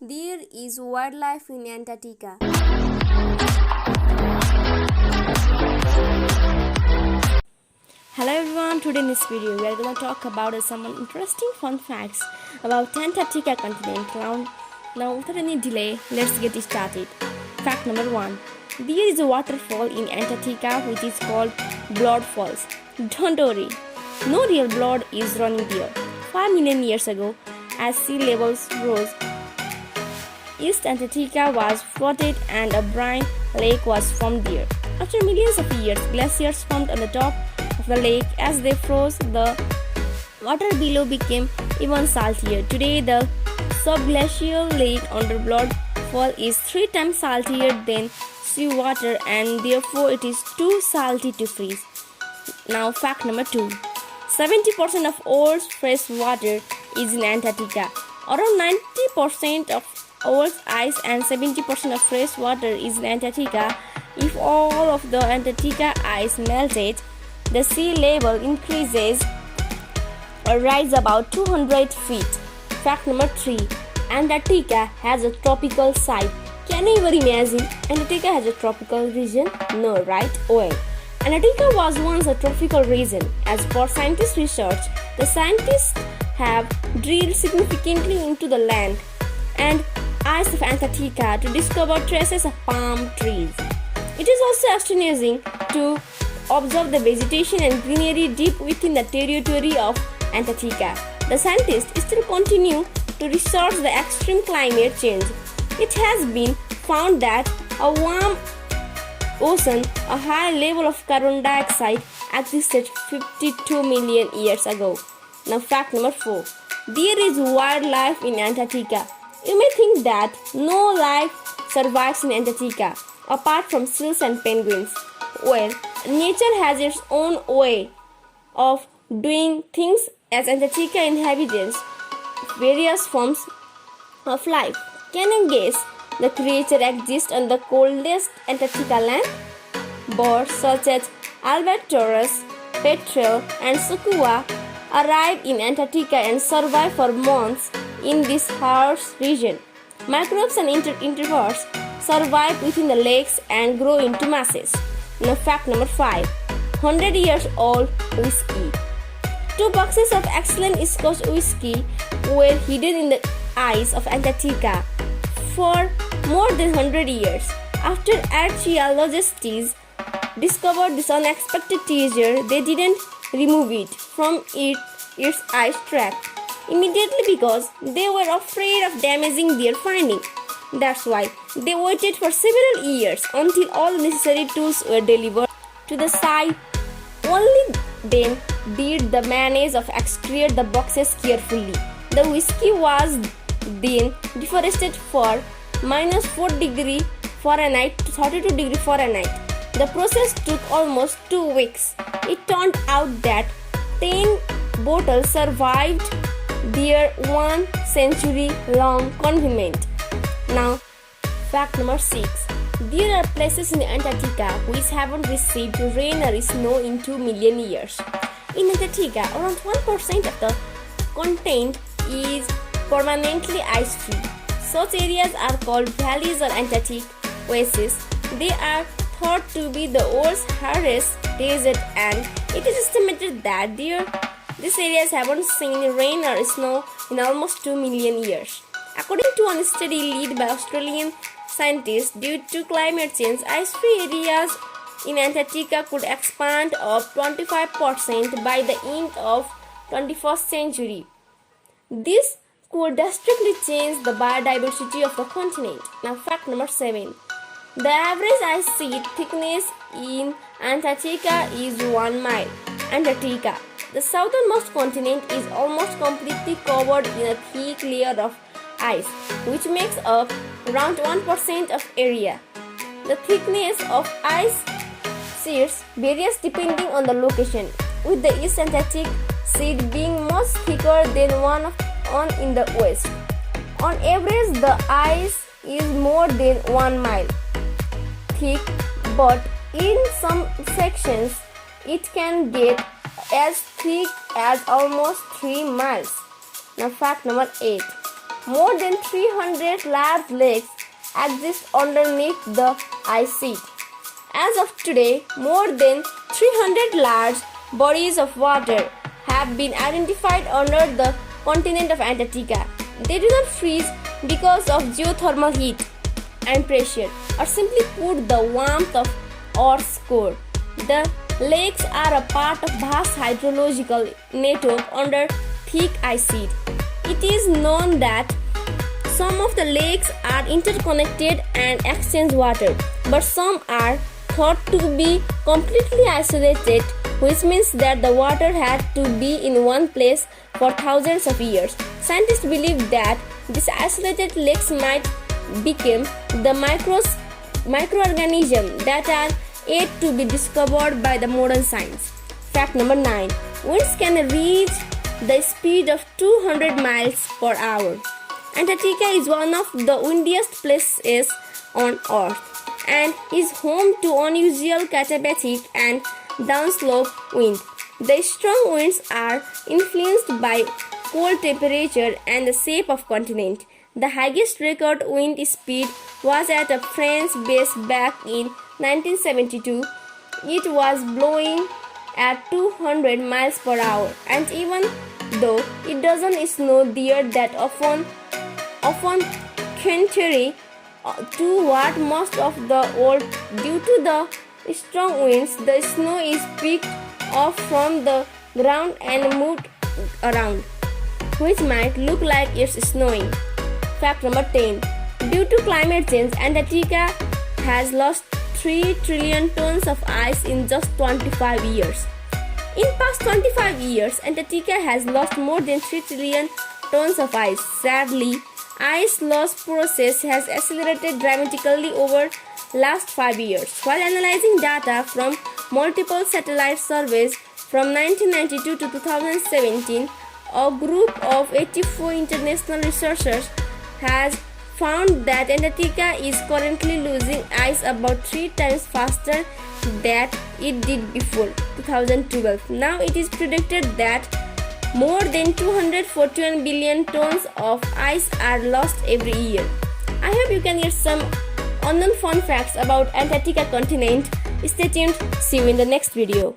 There is wildlife in Antarctica. Hello everyone, today in this video we are going to talk about some interesting fun facts about Antarctica continent. Now without any delay, let's get started. Fact number 1. There is a waterfall in Antarctica which is called Blood Falls. Don't worry, no real blood is running there. 5 million years ago, as sea levels rose, East Antarctica was flooded and a brine lake was formed there. After millions of years, glaciers formed on the top of the lake. As they froze, the water below became even saltier. Today, the subglacial lake under Blood Fall is 3 times saltier than seawater, and therefore it is too salty to freeze. Now, fact number 2. 70% of all fresh water is in Antarctica. Around 90% of Earth's ice and 70% of fresh water is in Antarctica. If all of the Antarctica ice melted, the sea level increases or rise about 200 feet. Fact number 3. Antarctica has a tropical site. Can you ever imagine? Antarctica has a tropical region? No, right? Well, Antarctica was once a tropical region. As per scientists' research, the scientists have drilled significantly into the land and ice of Antarctica to discover traces of palm trees. It is also astonishing to observe the vegetation and greenery deep within the territory of Antarctica. The scientists still continue to research the extreme climate change. It has been found that a warm ocean, a high level of carbon dioxide, existed 52 million years ago. Now, fact number 4. There is wildlife in Antarctica. You may think that no life survives in Antarctica, apart from seals and penguins. Well, nature has its own way of doing things, as Antarctica inhabits various forms of life. Can you guess the creature exists on the coldest Antarctica land? Birds such as albatross, petrel, and sakua arrive in Antarctica and survive for months in this harsh region. Microbes and invertebrates survive within the lakes and grow into masses. Now, fact number 5. 100 years old whiskey. 2 boxes of excellent Scotch whiskey were hidden in the ice of Antarctica for more than 100 years. After archaeologists discovered this unexpected treasure, they didn't remove it from its ice track immediately because they were afraid of damaging their finding. That's why they waited for several years until all necessary tools were delivered to the site. Only then did the manage of extract the boxes carefully. The whiskey was then deforested for -4 °F to 32 °F. The process took almost 2 weeks. It turned out that 10 bottles survived their 1 century long confinement. Now, fact number 6. There are places in Antarctica which haven't received rain or snow in 2 million years. In Antarctica, around 1% of the continent is permanently ice-free. Such areas are called valleys or Antarctic oases. They are thought to be the world's hardest desert, and it is estimated that these areas haven't seen rain or snow in almost 2 million years. According to one study led by Australian scientists, due to climate change, ice-free areas in Antarctica could expand up 25% by the end of 21st century. This could drastically change the biodiversity of the continent. Now, fact number 7. The average ice sheet thickness in Antarctica is 1 mile. Antarctica, the southernmost continent, is almost completely covered in a thick layer of ice, which makes up around 1% of area. The thickness of ice sheets varies depending on the location, with the East Antarctic sheet being much thicker than one in the west. On average, the ice is more than 1 mile thick, but in some sections it can get as thick as almost 3 miles. Now, fact number 8. More than 300 large lakes exist underneath the ice sheet. As of today, more than 300 large bodies of water have been identified under the continent of Antarctica. They do not freeze because of geothermal heat and pressure, or simply put, the warmth of Earth's core. The lakes are a part of vast hydrological network under thick ice sheet. It is known that some of the lakes are interconnected and exchange water, but some are thought to be completely isolated, which means that the water had to be in one place for thousands of years. Scientists believe that these isolated lakes might become the microorganisms that are yet to be discovered by the modern science. Fact number 9. Winds can reach the speed of 200 miles per hour. Antarctica is one of the windiest places on Earth and is home to unusual katabatic and downslope wind. The strong winds are influenced by cold temperature and the shape of continent. The highest record wind speed was at a French base back in 1972. It was blowing at 200 miles per hour, and even though it doesn't snow there that often contrary to what most of the world, due to the strong winds, the snow is picked up from the ground and moved around, which might look like it's snowing. Fact number 10. Due to climate change, Antarctica has lost 3 trillion tons of ice in just 25 years. In past 25 years, Antarctica has lost more than 3 trillion tons of ice. Sadly, ice loss process has accelerated dramatically over last 5 years. While analyzing data from multiple satellite surveys from 1992 to 2017, a group of 84 international researchers has found that Antarctica is currently losing ice about 3 times faster than it did before 2012. Now it is predicted that more than 241 billion tons of ice are lost every year. I hope you can get some unknown fun facts about Antarctica continent. Stay tuned. See you in the next video.